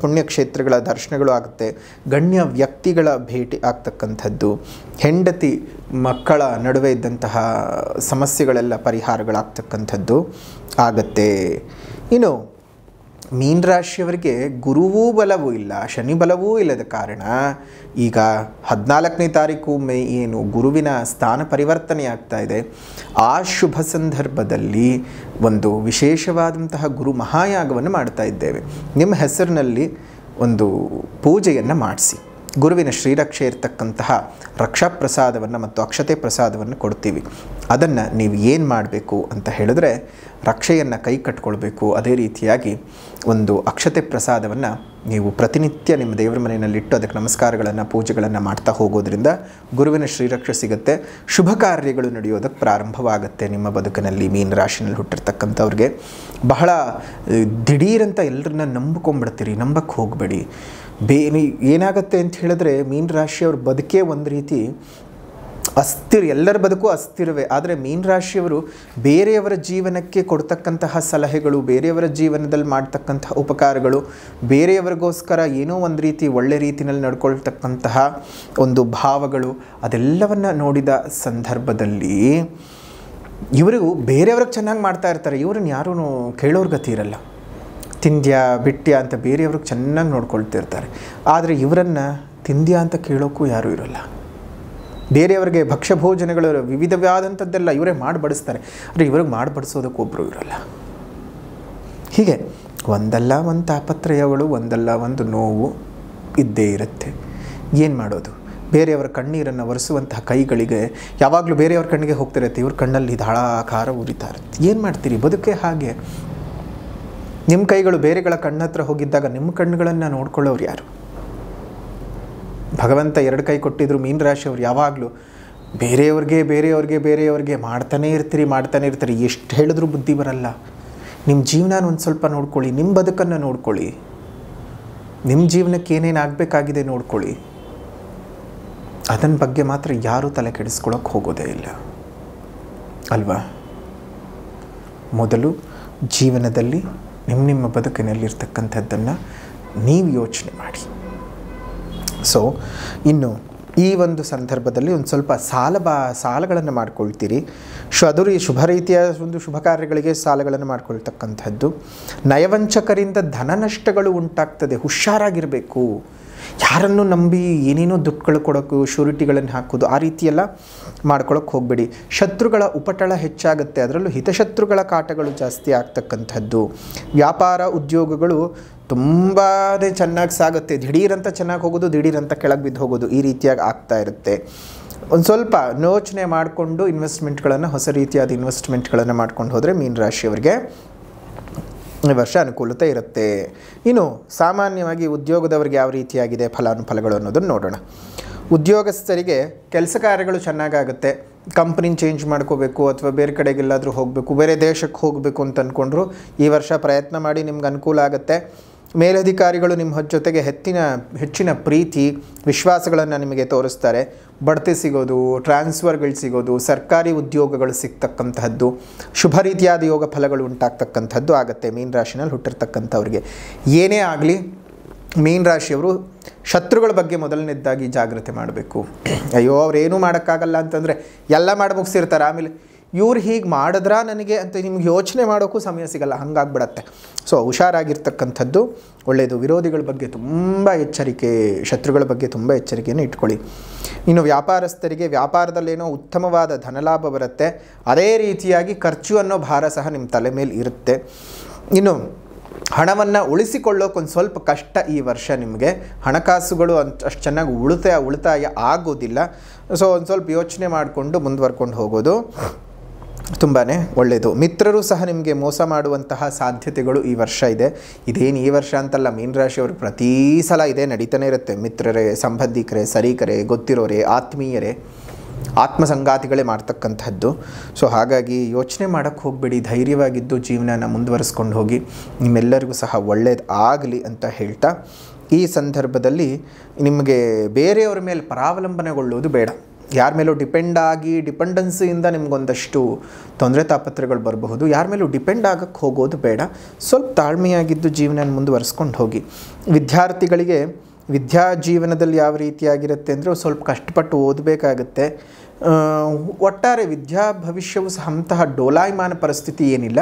ಪುಣ್ಯಕ್ಷೇತ್ರಗಳ ದರ್ಶನಗಳು ಆಗುತ್ತೆ. ಗಣ್ಯ ವ್ಯಕ್ತಿಗಳ ಭೇಟಿ ಆಗ್ತಕ್ಕಂಥದ್ದು. ಹೆಂಡತಿ ಮಕ್ಕಳ ನಡುವೆ ಇದ್ದಂತಹ ಸಮಸ್ಯೆಗಳೆಲ್ಲ ಪರಿಹಾರಗಳಾಗ್ತಕ್ಕಂಥದ್ದು ಆಗತ್ತೆ. ಇನ್ನು ಮೀನರಾಶಿಯವರಿಗೆ ಗುರುವೂ ಬಲವೂ ಇಲ್ಲ, ಶನಿ ಬಲವೂ ಇಲ್ಲದ ಕಾರಣ ಈಗ 14ನೇ ತಾರೀಕು ಮೇ ಏನು ಗುರುವಿನ ಸ್ಥಾನ ಪರಿವರ್ತನೆ ಆಗ್ತಾ ಇದೆ, ಆ ಶುಭ ಸಂದರ್ಭದಲ್ಲಿ ಒಂದು ವಿಶೇಷವಾದಂತಹ ಗುರು ಮಹಾಯಾಗವನ್ನು ಮಾಡ್ತಾ ಇದ್ದೇವೆ. ನಿಮ್ಮ ಹೆಸರಿನಲ್ಲಿ ಒಂದು ಪೂಜೆಯನ್ನು ಮಾಡಿಸಿ ಗುರುವಿನ ಶ್ರೀರಕ್ಷೆ ಇರತಕ್ಕಂತಹ ರಕ್ಷಾ ಪ್ರಸಾದವನ್ನು ಮತ್ತು ಅಕ್ಷತೆ ಪ್ರಸಾದವನ್ನು ಕೊಡ್ತೀವಿ. ಅದನ್ನು ನೀವು ಏನು ಮಾಡಬೇಕು ಅಂತ ಹೇಳಿದ್ರೆ, ರಕ್ಷೆಯನ್ನು ಕೈ ಕಟ್ಕೊಳ್ಬೇಕು. ಅದೇ ರೀತಿಯಾಗಿ ಒಂದು ಅಕ್ಷತೆ ಪ್ರಸಾದವನ್ನು ನೀವು ಪ್ರತಿನಿತ್ಯ ನಿಮ್ಮ ದೇವರ ಮನೆಯಲ್ಲಿಟ್ಟು ಅದಕ್ಕೆ ನಮಸ್ಕಾರಗಳನ್ನು ಪೂಜೆಗಳನ್ನು ಮಾಡ್ತಾ ಹೋಗೋದ್ರಿಂದ ಗುರುವಿನ ಶ್ರೀರಕ್ಷೆ ಸಿಗುತ್ತೆ. ಶುಭ ಕಾರ್ಯಗಳು ನಡೆಯೋದಕ್ಕೆ ಪ್ರಾರಂಭವಾಗುತ್ತೆ ನಿಮ್ಮ ಬದುಕಿನಲ್ಲಿ. ಮೀನ ರಾಶಿನಲ್ಲಿ ಹುಟ್ಟಿರ್ತಕ್ಕಂಥವ್ರಿಗೆ ಬಹಳ ದಿಢೀರಂತ ಎಲ್ಲರನ್ನ ನಂಬ್ಕೊಂಡ್ಬಿಡ್ತೀರಿ. ನಂಬಕ್ಕೆ ಹೋಗಬೇಡಿ. ಏನಾಗುತ್ತೆ ಅಂತ ಹೇಳಿದ್ರೆ ಮೀನ ರಾಶಿಯವ್ರ ಬದುಕೇ ಒಂದು ರೀತಿ ಅಸ್ಥಿರ, ಎಲ್ಲರ ಬದುಕು ಅಸ್ಥಿರವೇ. ಆದರೆ ಮೀನ ರಾಶಿಯವರು ಬೇರೆಯವರ ಜೀವನಕ್ಕೆ ಕೊಡ್ತಕ್ಕಂತಹ ಸಲಹೆಗಳು, ಬೇರೆಯವರ ಜೀವನದಲ್ಲಿ ಮಾಡ್ತಕ್ಕಂತಹ ಉಪಕಾರಗಳು, ಬೇರೆಯವರಿಗೋಸ್ಕರ ಏನೋ ಒಂದು ರೀತಿ ಒಳ್ಳೆ ರೀತಿಯಲ್ಲಿ ನಡ್ಕೊಳ್ತಕ್ಕಂತಹ ಒಂದು ಭಾವಗಳು, ಅದೆಲ್ಲವನ್ನು ನೋಡಿದ ಸಂದರ್ಭದಲ್ಲಿ ಇವರು ಬೇರೆಯವ್ರಿಗೆ ಚೆನ್ನಾಗಿ ಮಾಡ್ತಾ ಇರ್ತಾರೆ. ಇವ್ರನ್ನ ಯಾರೂ ಕೇಳೋರ್ ಗತಿ ಇರಲ್ಲ. ತಿಂದ್ಯಾ ಬಿಟ್ಟ್ಯಾ ಅಂತ ಬೇರೆಯವ್ರಿಗೆ ಚೆನ್ನಾಗಿ ನೋಡ್ಕೊಳ್ತಿರ್ತಾರೆ. ಆದರೆ ಇವರನ್ನು ತಿಂದ್ಯಾ ಅಂತ ಕೇಳೋಕ್ಕೂ ಯಾರೂ ಇರೋಲ್ಲ. ಬೇರೆಯವರಿಗೆ ಭಕ್ಷ್ಯ ಭೋಜನಗಳು ವಿವಿಧವಾದಂಥದ್ದೆಲ್ಲ ಇವರೇ ಮಾಡಿ ಬಡಿಸ್ತಾರೆ. ಆದರೆ ಇವ್ರಿಗೆ ಮಾಡಿ ಬಡಿಸೋದಕ್ಕೊಬ್ಬರು ಇರೋಲ್ಲ. ಹೀಗೆ ಒಂದಲ್ಲ ಒಂದು ತಾಪತ್ರಯಗಳು, ಒಂದಲ್ಲ ಒಂದು ನೋವು ಇದ್ದೇ ಇರುತ್ತೆ. ಏನು ಮಾಡೋದು? ಬೇರೆಯವರ ಕಣ್ಣೀರನ್ನು ಒರೆಸುವಂತಹ ಕೈಗಳಿಗೆ ಯಾವಾಗಲೂ ಬೇರೆಯವ್ರ ಕಣ್ಣಿಗೆ ಹೋಗ್ತಿರುತ್ತೆ. ಇವ್ರ ಕಣ್ಣಲ್ಲಿ ಧಾಳಾಕಾರ ಉರಿತಾ ಇರುತ್ತೆ. ಏನು ಮಾಡ್ತೀರಿ? ಬದುಕೆ ಹಾಗೆ. ನಿಮ್ಮ ಕೈಗಳು ಬೇರೆಗಳ ಕಣ್ಣತ್ರ ಹೋಗಿದ್ದಾಗ ನಿಮ್ಮ ಕಣ್ಣುಗಳನ್ನು ನೋಡ್ಕೊಳ್ಳೋರು ಯಾರು? ಭಗವಂತ 2 ಕೈ ಕೊಟ್ಟಿದ್ರು. ಮೀನ ರಾಶಿಯವ್ರು ಯಾವಾಗಲೂ ಬೇರೆಯವ್ರಿಗೆ ಮಾಡ್ತಾನೇ ಇರ್ತೀರಿ. ಎಷ್ಟು ಹೇಳಿದ್ರೂ ಬುದ್ಧಿ ಬರಲ್ಲ. ನಿಮ್ಮ ಜೀವನ ಒಂದು ಸ್ವಲ್ಪ ನೋಡ್ಕೊಳ್ಳಿ. ನಿಮ್ಮ ಬದುಕನ್ನು ನೋಡ್ಕೊಳ್ಳಿ. ನಿಮ್ಮ ಜೀವನಕ್ಕೆ ಏನೇನು ಆಗಬೇಕಾಗಿದೆ ನೋಡ್ಕೊಳ್ಳಿ. ಅದನ್ನ ಬಗ್ಗೆ ಮಾತ್ರ ಯಾರೂ ತಲೆ ಕೆಡಿಸ್ಕೊಳ್ಳೋಕೆ ಹೋಗೋದೇ ಇಲ್ಲ ಅಲ್ವಾ? ಮೊದಲು ಜೀವನದಲ್ಲಿ ನಿಮ್ಮ ಬದುಕಿನಲ್ಲಿರ್ತಕ್ಕಂಥದ್ದನ್ನು ನೀವು ಯೋಚನೆ ಮಾಡಿ. ಸೊ ಇನ್ನು ಈ ಒಂದು ಸಂದರ್ಭದಲ್ಲಿ ಒಂದು ಸ್ವಲ್ಪ ಸಾಲಗಳನ್ನು ಮಾಡ್ಕೊಳ್ತೀರಿ. ಶುಭ ರೀತಿಯ ಒಂದು ಶುಭ ಕಾರ್ಯಗಳಿಗೆ ಸಾಲಗಳನ್ನು ಮಾಡ್ಕೊಳ್ತಕ್ಕಂಥದ್ದು. ನಯವಂಚಕರಿಂದ ಧನ ನಷ್ಟಗಳು ಉಂಟಾಗ್ತದೆ. ಹುಷಾರಾಗಿರಬೇಕು. ಯಾರನ್ನು ನಂಬಿ ಏನೇನೋ ದುಡ್ಡುಗಳು ಕೊಡೋಕ್ಕೂ ಶ್ಯೂರಿಟಿಗಳನ್ನು ಹಾಕೋದು ಆ ರೀತಿಯೆಲ್ಲ ಮಾಡ್ಕೊಳ್ಳೋಕೆ ಹೋಗಬೇಡಿ. ಶತ್ರುಗಳ ಉಪಟಳ ಹೆಚ್ಚಾಗುತ್ತೆ. ಅದರಲ್ಲೂ ಹಿತಶತ್ರುಗಳ ಕಾಟಗಳು ಜಾಸ್ತಿ ಆಗ್ತಕ್ಕಂಥದ್ದು. ವ್ಯಾಪಾರ ಉದ್ಯೋಗಗಳು ತುಂಬಾ ಚೆನ್ನಾಗಿ ಸಾಗುತ್ತೆ. ದಿಢೀರಂತ ಚೆನ್ನಾಗಿ ಹೋಗೋದು, ದಿಢೀರಂತ ಕೆಳಗೆ ಬಿದ್ದು ಹೋಗೋದು, ಈ ರೀತಿಯಾಗಿ ಆಗ್ತಾ ಇರುತ್ತೆ. ಒಂದು ಸ್ವಲ್ಪ ಯೋಚನೆ ಮಾಡಿಕೊಂಡು ಹೊಸ ರೀತಿಯಾದ ಇನ್ವೆಸ್ಟ್ಮೆಂಟ್ಗಳನ್ನು ಮಾಡ್ಕೊಂಡು ಹೋದರೆ ಮೀನ ರಾಶಿಯವರಿಗೆ ಈ ವರ್ಷ ಅನುಕೂಲತೆ ಇರುತ್ತೆ. ಇನ್ನು ಸಾಮಾನ್ಯವಾಗಿ ಉದ್ಯೋಗದವರಿಗೆ ಯಾವ ರೀತಿಯಾಗಿದೆ ಫಲಾನುಫಲಗಳು ಅನ್ನೋದನ್ನು ನೋಡೋಣ. ಉದ್ಯೋಗಸ್ಥರಿಗೆ ಕೆಲಸ ಕಾರ್ಯಗಳು ಚೆನ್ನಾಗಾಗುತ್ತೆ. ಕಂಪ್ನಿನ ಚೇಂಜ್ ಮಾಡ್ಕೋಬೇಕು ಅಥವಾ ಬೇರೆ ಕಡೆಗೆಲ್ಲಾದರೂ ಹೋಗಬೇಕು, ಬೇರೆ ದೇಶಕ್ಕೆ ಹೋಗಬೇಕು ಅಂತ ಅಂದ್ಕೊಂಡ್ರು ಈ ವರ್ಷ ಪ್ರಯತ್ನ ಮಾಡಿ ನಿಮ್ಗೆ ಅನುಕೂಲ ಆಗುತ್ತೆ. ಮೇಲಧಿಕಾರಿಗಳು ನಿಮ್ಮ ಜೊತೆಗೆ ಹೆಚ್ಚಿನ ಪ್ರೀತಿ ವಿಶ್ವಾಸಗಳನ್ನು ನಿಮಗೆ ತೋರಿಸ್ತಾರೆ. ಬಡ್ತಿ ಸಿಗೋದು, ಟ್ರಾನ್ಸ್ಫರ್ಗಳು ಸಿಗೋದು, ಸರ್ಕಾರಿ ಉದ್ಯೋಗಗಳು ಸಿಗ್ತಕ್ಕಂತಹದ್ದು, ಶುಭ ರೀತಿಯಾದ ಯೋಗ ಫಲಗಳು ಉಂಟಾಗ್ತಕ್ಕಂಥದ್ದು ಆಗುತ್ತೆ ಮೀನ ರಾಶಿನಲ್ಲಿ ಹುಟ್ಟಿರ್ತಕ್ಕಂಥವ್ರಿಗೆ. ಏನೇ ಆಗಲಿ ಮೀನ ರಾಶಿಯವರು ಶತ್ರುಗಳ ಬಗ್ಗೆ ಮೊದಲನೇದಾಗಿ ಜಾಗ್ರತೆ ಮಾಡಬೇಕು. ಅಯ್ಯೋ ಅವ್ರೇನೂ ಮಾಡೋಕ್ಕಾಗಲ್ಲ ಅಂತಂದರೆ ಎಲ್ಲ ಮಾಡಿ ಮುಗಿಸಿರ್ತಾರೆ. ಆಮೇಲೆ ಇವ್ರು ಹೀಗೆ ಮಾಡಿದ್ರಾ ನನಗೆ ಅಂತ ನಿಮ್ಗೆ ಯೋಚನೆ ಮಾಡೋಕ್ಕೂ ಸಮಯ ಸಿಗಲ್ಲ, ಹಂಗಾಗ್ಬಿಡತ್ತೆ. ಸೊ ಹುಷಾರಾಗಿರ್ತಕ್ಕಂಥದ್ದು ಒಳ್ಳೆಯದು. ವಿರೋಧಿಗಳ ಬಗ್ಗೆ ತುಂಬ ಎಚ್ಚರಿಕೆ, ಶತ್ರುಗಳ ಬಗ್ಗೆ ತುಂಬ ಎಚ್ಚರಿಕೆಯನ್ನು ಇಟ್ಕೊಳ್ಳಿ. ಇನ್ನು ವ್ಯಾಪಾರಸ್ಥರಿಗೆ ವ್ಯಾಪಾರದಲ್ಲೇನೋ ಉತ್ತಮವಾದ ಧನಲಾಭ ಬರುತ್ತೆ. ಅದೇ ರೀತಿಯಾಗಿ ಖರ್ಚು ಅನ್ನೋ ಭಾರ ಸಹ ನಿಮ್ಮ ತಲೆ ಮೇಲೆ ಇರುತ್ತೆ. ಇನ್ನು ಹಣವನ್ನು ಉಳಿಸಿಕೊಳ್ಳೋಕೆ ಸ್ವಲ್ಪ ಕಷ್ಟ ಈ ವರ್ಷ ನಿಮಗೆ. ಹಣಕಾಸುಗಳು ಅಷ್ಟು ಚೆನ್ನಾಗಿ ಉಳಿತಾಯ ಆಗೋದಿಲ್ಲ. ಸೊ ಒಂದು ಸ್ವಲ್ಪ ಯೋಚನೆ ಮಾಡಿಕೊಂಡು ಮುಂದುವರ್ಕೊಂಡು ಹೋಗೋದು ತುಂಬಾ ಒಳ್ಳೆಯದು. ಮಿತ್ರರು ಸಹ ನಿಮಗೆ ಮೋಸ ಮಾಡುವಂತಹ ಸಾಧ್ಯತೆಗಳು ಈ ವರ್ಷ ಇದೆ. ಇದೇನು ಈ ವರ್ಷ ಅಂತಲ್ಲ, ಮೀನ ರಾಶಿಯವರು ಪ್ರತಿ ಸಲ ಇದೇ ನಡೀತಾನೆ ಇರುತ್ತೆ. ಮಿತ್ರರೇ, ಸಂಬಂಧಿಕರೇ, ಸರೀಕರೇ, ಗೊತ್ತಿರೋರೇ, ಆತ್ಮೀಯರೇ, ಆತ್ಮಸಂಗಾತಿಗಳೇ ಮಾಡ್ತಕ್ಕಂಥದ್ದು. ಸೊ ಹಾಗಾಗಿ ಯೋಚನೆ ಮಾಡೋಕ್ಕೆ ಹೋಗಬೇಡಿ. ಧೈರ್ಯವಾಗಿದ್ದು ಜೀವನನ ಮುಂದುವರಿಸ್ಕೊಂಡು ಹೋಗಿ. ನಿಮ್ಮೆಲ್ಲರಿಗೂ ಸಹ ಒಳ್ಳೆಯದು ಆಗಲಿ ಅಂತ ಹೇಳ್ತಾ, ಈ ಸಂದರ್ಭದಲ್ಲಿ ನಿಮಗೆ ಬೇರೆಯವರ ಮೇಲೆ ಪರಾವಲಂಬನೆಗೊಳ್ಳುವುದು ಬೇಡ. ಯಾರ ಮೇಲೂ ಡಿಪೆಂಡೆನ್ಸಿಯಿಂದ ನಿಮಗೊಂದಷ್ಟು ತೊಂದರೆ ತಾಪತ್ರಗಳು ಬರಬಹುದು. ಯಾರ ಮೇಲೂ ಡಿಪೆಂಡ್ ಆಗೋಕ್ಕೆ ಹೋಗೋದು ಬೇಡ. ಸ್ವಲ್ಪ ತಾಳ್ಮೆಯಾಗಿದ್ದು ಜೀವನ ಮುಂದುವರಿಸ್ಕೊಂಡು ಹೋಗಿ. ವಿದ್ಯಾರ್ಥಿಗಳಿಗೆ ವಿದ್ಯಾ ಜೀವನದಲ್ಲಿ ಯಾವ ರೀತಿಯಾಗಿರುತ್ತೆ ಅಂದರೆ ಸ್ವಲ್ಪ ಕಷ್ಟಪಟ್ಟು ಓದಬೇಕಾಗತ್ತೆ. ಒಟ್ಟಾರೆ ವಿದ್ಯಾ ಭವಿಷ್ಯವು ಸಹ ಅಂತಹ ಡೋಲಾಯಮಾನ ಪರಿಸ್ಥಿತಿ ಏನಿಲ್ಲ.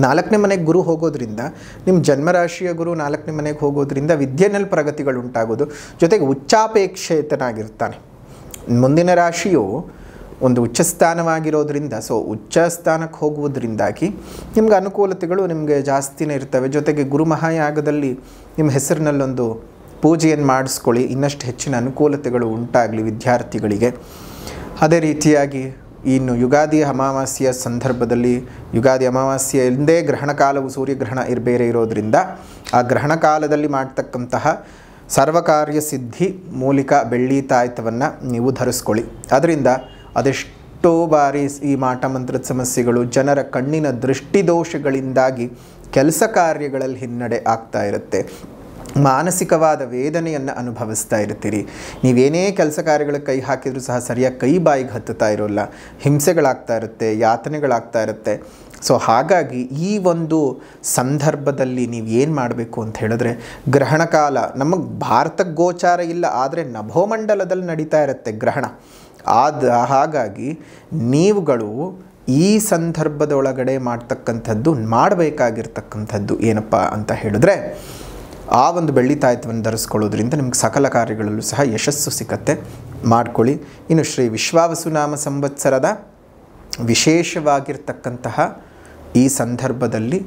4ನೇ ಮನೆಗೆ ಗುರು ಹೋಗೋದ್ರಿಂದ, ನಿಮ್ಮ ಜನ್ಮರಾಶಿಯ ಗುರು 4ನೇ ಮನೆಗೆ ಹೋಗೋದ್ರಿಂದ ವಿದ್ಯೆನಲ್ಲಿ ಪ್ರಗತಿಗಳು ಉಂಟಾಗೋದು. ಜೊತೆಗೆ ಉಚ್ಚಾಪೇಕ್ಷಿತನಾಗಿರ್ತಾನೆ. ಮುಂದಿನ ರಾಶಿಯು ಒಂದು ಉಚ್ಚ ಸ್ಥಾನವಾಗಿರೋದ್ರಿಂದ, ಸೊ ಉಚ್ಚ ಸ್ಥಾನಕ್ಕೆ ಹೋಗುವುದರಿಂದಾಗಿ ನಿಮ್ಗೆ ಅನುಕೂಲತೆಗಳು ನಿಮಗೆ ಜಾಸ್ತಿನೇ ಇರ್ತವೆ. ಜೊತೆಗೆ ಗುರು ಮಹಾಯಾಗದಲ್ಲಿ ನಿಮ್ಮ ಹೆಸರಿನಲ್ಲೊಂದು ಪೂಜೆಯನ್ನು ಮಾಡಿಸ್ಕೊಳ್ಳಿ. ಇನ್ನಷ್ಟು ಹೆಚ್ಚಿನ ಅನುಕೂಲತೆಗಳು ಉಂಟಾಗಲಿ ವಿದ್ಯಾರ್ಥಿಗಳಿಗೆ. ಅದೇ ರೀತಿಯಾಗಿ ಇನ್ನು ಯುಗಾದಿ ಅಮಾವಾಸ್ಯೆಯ ಸಂದರ್ಭದಲ್ಲಿ ಯುಗಾದಿ ಅಮಾವಾಸ್ಯೆ ಎಂದೇ ಗ್ರಹಣ ಕಾಲವು ಸೂರ್ಯಗ್ರಹಣ ಬೇರೆ ಇರೋದರಿಂದ ಆ ಗ್ರಹಣ ಕಾಲದಲ್ಲಿ ಮಾಡ್ತಕ್ಕಂತಹ ಸರ್ವಕಾರ್ಯ ಸಿದ್ಧಿ ಮೂಲಿಕ ಬೆಳ್ಳಿ ತಾಯ್ತವನ್ನು ನೀವು ಧರಿಸ್ಕೊಳ್ಳಿ. ಅದರಿಂದ ಅದೆಷ್ಟೋ ಬಾರಿ ಈ ಮಾಟ ಮಂತ್ರದ ಸಮಸ್ಯೆಗಳು, ಜನರ ಕಣ್ಣಿನ ದೃಷ್ಟಿದೋಷಗಳಿಂದಾಗಿ ಕೆಲಸ ಕಾರ್ಯಗಳಲ್ಲಿ ಹಿನ್ನಡೆ ಆಗ್ತಾ ಇರುತ್ತೆ. ಮಾನಸಿಕವಾದ ವೇದನೆಯನ್ನು ಅನುಭವಿಸ್ತಾ ಇರ್ತೀರಿ. ನೀವೇನೇ ಕೆಲಸ ಕಾರ್ಯಗಳಿಗೆ ಕೈ ಹಾಕಿದರೂ ಸಹ ಸರಿಯಾಗಿ ಕೈ ಬಾಯಿಗೆ ಹತ್ತುತ್ತಾ ಇರೋಲ್ಲ, ಹಿಂಸೆಗಳಾಗ್ತಾ ಇರುತ್ತೆ, ಯಾತನೆಗಳಾಗ್ತಾ ಇರುತ್ತೆ. ಸೊ ಹಾಗಾಗಿ ಈ ಒಂದು ಸಂದರ್ಭದಲ್ಲಿ ನೀವು ಏನು ಮಾಡಬೇಕು ಅಂತ ಹೇಳಿದ್ರೆ, ಗ್ರಹಣ ಕಾಲ ನಮಗೆ ಭಾರತಕ್ಕೆ ಗೋಚಾರ ಇಲ್ಲ, ಆದರೆ ನಭೋಮಂಡಲದಲ್ಲಿ ನಡೀತಾ ಇರುತ್ತೆ ಗ್ರಹಣ. ಹಾಗಾಗಿ ನೀವುಗಳು ಈ ಸಂದರ್ಭದೊಳಗಡೆ ಮಾಡ್ತಕ್ಕಂಥದ್ದು, ಮಾಡಬೇಕಾಗಿರ್ತಕ್ಕಂಥದ್ದು ಏನಪ್ಪ ಅಂತ ಹೇಳಿದ್ರೆ, ಆ ಒಂದು ಬೆಳ್ಳಿ ತಾಯ್ತವನ್ನು ಧರಿಸ್ಕೊಳ್ಳೋದ್ರಿಂದ ನಿಮ್ಗೆ ಸಕಲ ಕಾರ್ಯಗಳಲ್ಲೂ ಸಹ ಯಶಸ್ಸು ಸಿಕ್ಕತ್ತೆ, ಮಾಡ್ಕೊಳ್ಳಿ. ಇನ್ನು ಶ್ರೀ ವಿಶ್ವಾವಸುನಾಮ ಸಂವತ್ಸರದ ವಿಶೇಷವಾಗಿರ್ತಕ್ಕಂತಹ ಈ ಸಂದರ್ಭದಲ್ಲಿ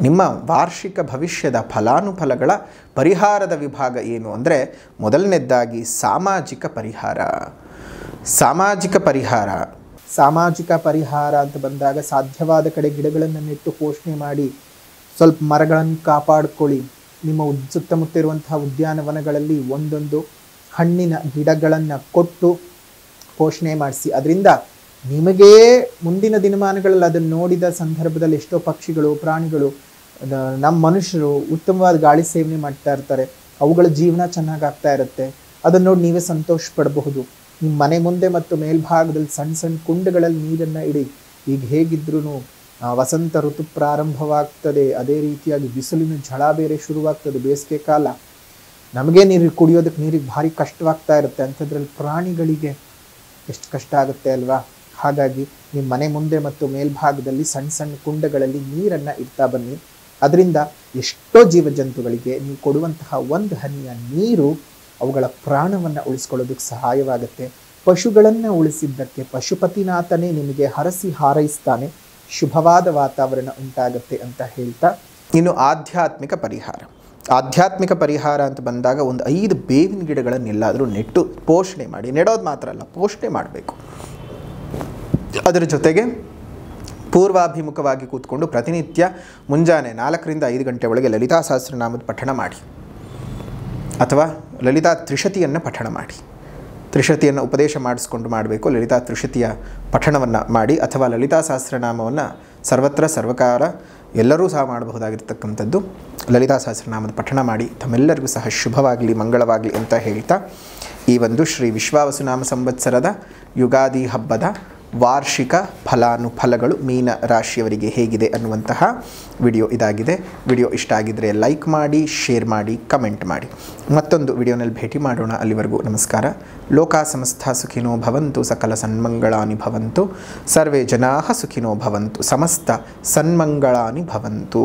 ನಿಮ್ಮ ವಾರ್ಷಿಕ ಭವಿಷ್ಯದ ಫಲಾನುಫಲಗಳ ಪರಿಹಾರದ ವಿಭಾಗ ಏನು ಅಂದರೆ, ಮೊದಲನೇದಾಗಿ ಸಾಮಾಜಿಕ ಪರಿಹಾರ. ಸಾಮಾಜಿಕ ಪರಿಹಾರ ಅಂತ ಬಂದಾಗ ಸಾಧ್ಯವಾದ ಕಡೆ ಗಿಡಗಳನ್ನು ನೆಟ್ಟು ಪೋಷಣೆ ಮಾಡಿ, ಸ್ವಲ್ಪ ಮರಗಳನ್ನು ಕಾಪಾಡಿಕೊಳ್ಳಿ. ನಿಮ್ಮ ಸುತ್ತಮುತ್ತ ಇರುವಂತಹ ಉದ್ಯಾನವನಗಳಲ್ಲಿ ಒಂದೊಂದು ಹಣ್ಣಿನ ಗಿಡಗಳನ್ನು ಕೊಟ್ಟು ಪೋಷಣೆ ಮಾಡಿಸಿ. ಅದರಿಂದ ನಿಮಗೇ ಮುಂದಿನ ದಿನಮಾನಗಳಲ್ಲಿ ಅದನ್ನು ನೋಡಿದ ಸಂದರ್ಭದಲ್ಲಿ ಎಷ್ಟೋ ಪಕ್ಷಿಗಳು, ಪ್ರಾಣಿಗಳು, ನಮ್ಮ ಮನುಷ್ಯರು ಉತ್ತಮವಾದ ಗಾಳಿ ಸೇವನೆ ಮಾಡ್ತಾ ಇರ್ತಾರೆ, ಅವುಗಳ ಜೀವನ ಚೆನ್ನಾಗಾಗ್ತಾ ಇರುತ್ತೆ. ಅದನ್ನು ನೋಡಿ ನೀವೇ ಸಂತೋಷ ಪಡಬಹುದು. ನಿಮ್ಮ ಮನೆ ಮುಂದೆ ಮತ್ತು ಮೇಲ್ಭಾಗದಲ್ಲಿ ಸಣ್ಣ ಸಣ್ಣ ಕುಂಡಗಳಲ್ಲಿ ನೀರನ್ನು ಇಡಿ. ಈಗ ಹೇಗಿದ್ರೂ ವಸಂತ ಋತು ಪ್ರಾರಂಭವಾಗ್ತದೆ, ಅದೇ ರೀತಿಯಾಗಿ ಬಿಸಿಲಿನ ಝಳ ಬೇರೆ ಶುರುವಾಗ್ತದೆ, ಬೇಸಿಗೆ ಕಾಲ. ನಮಗೆ ಕುಡಿಯೋದಕ್ಕೆ ನೀರಿಗೆ ಭಾರಿ ಕಷ್ಟವಾಗ್ತಾ ಇರುತ್ತೆ, ಅಂಥದ್ರಲ್ಲಿ ಪ್ರಾಣಿಗಳಿಗೆ ಎಷ್ಟು ಕಷ್ಟ ಆಗುತ್ತೆ ಅಲ್ವಾ. ಹಾಗಾಗಿ ನಿಮ್ಮ ಮನೆ ಮುಂದೆ ಮತ್ತು ಮೇಲ್ಭಾಗದಲ್ಲಿ ಸಣ್ಣ ಸಣ್ಣ ಕುಂಡಗಳಲ್ಲಿ ನೀರನ್ನು ಇಡ್ತಾ ಬನ್ನಿ. ಅದರಿಂದ ಎಷ್ಟೋ ಜೀವಜಂತುಗಳಿಗೆ ನೀವು ಕೊಡುವಂತಹ ಒಂದು ಹನಿಯ ನೀರು ಅವುಗಳ ಪ್ರಾಣವನ್ನು ಉಳಿಸ್ಕೊಳ್ಳೋದಕ್ಕೆ ಸಹಾಯವಾಗುತ್ತೆ. ಪಶುಗಳನ್ನು ಉಳಿಸಿದ್ದಕ್ಕೆ ಪಶುಪತಿನಾಥನೇ ನಿಮಗೆ ಹರಸಿ ಹಾರೈಸ್ತಾನೆ, ಶುಭವಾದ ವಾತಾವರಣ ಉಂಟಾಗುತ್ತೆ ಅಂತ ಹೇಳ್ತಾ, ಇನ್ನು ಆಧ್ಯಾತ್ಮಿಕ ಪರಿಹಾರ ಅಂತ ಬಂದಾಗ ಒಂದು 5 ಬೇವಿನ ಗಿಡಗಳನ್ನೆಲ್ಲಾದರೂ ನೆಟ್ಟು ಪೋಷಣೆ ಮಾಡಿ. ನೆಡೋದು ಮಾತ್ರ ಅಲ್ಲ, ಪೋಷಣೆ ಮಾಡಬೇಕು. ಅದರ ಜೊತೆಗೆ ಪೂರ್ವಾಭಿಮುಖವಾಗಿ ಕೂತ್ಕೊಂಡು ಪ್ರತಿನಿತ್ಯ ಮುಂಜಾನೆ 4ರಿಂದ 5 ಗಂಟೆ ಒಳಗೆ ಲಲಿತಾ ಸಹಸ್ರನಾಮದ ಪಠಣ ಮಾಡಿ, ಅಥವಾ ಲಲಿತಾ ತ್ರಿಶತಿಯನ್ನು ಪಠಣ ಮಾಡಿ. ತ್ರಿಶತಿಯನ್ನು ಉಪದೇಶ ಮಾಡಿಸ್ಕೊಂಡು ಮಾಡಬೇಕು. ಲಲಿತಾ ತ್ರಿಶತಿಯ ಪಠಣವನ್ನು ಮಾಡಿ, ಅಥವಾ ಲಲಿತಾ ಸಹಸ್ರನಾಮವನ್ನು ಸರ್ವತ್ರ ಸರ್ವಕಾರ ಎಲ್ಲರೂ ಸಹ ಮಾಡಬಹುದಾಗಿರ್ತಕ್ಕಂಥದ್ದು. ಲಲಿತಾ ಸಹಸ್ರನಾಮದ ಪಠಣ ಮಾಡಿ. ತಮ್ಮೆಲ್ಲರಿಗೂ ಸಹ ಶುಭವಾಗಲಿ, ಮಂಗಳವಾಗಲಿ ಅಂತ ಹೇಳ್ತಾ, ಈ ಒಂದು ಶ್ರೀ ವಿಶ್ವಾವಸುನಾಮ ಸಂವತ್ಸರದ ಯುಗಾದಿ ಹಬ್ಬದ ವಾರ್ಷಿಕ ಫಲಾನುಫಲಗಳು ಮೀನ ರಾಶಿಯವರಿಗೆ ಹೇಗಿದೆ ಅನ್ನುವಂತಹ ವಿಡಿಯೋ ಇದಾಗಿದೆ. ವಿಡಿಯೋ ಇಷ್ಟ ಆಗಿದ್ದರೆ ಲೈಕ್ ಮಾಡಿ, ಶೇರ್ ಮಾಡಿ, ಕಮೆಂಟ್ ಮಾಡಿ. ಮತ್ತೊಂದು ವಿಡಿಯೋನಲ್ಲಿ ಭೇಟಿ ಮಾಡೋಣ. ಅಲ್ಲಿವರೆಗೂ ನಮಸ್ಕಾರ. ಲೋಕಾ ಸಮಸ್ತ ಸುಖಿನೋ ಭವಂತು, ಸಕಲ ಸನ್ಮಂಗಳಾನಿ ಭವಂತು, ಸರ್ವೇ ಜನಾಃ ಸುಖಿನೋ ಭವಂತು, ಸಮಸ್ತ ಸನ್ಮಂಗಳಾನಿ ಭವಂತು.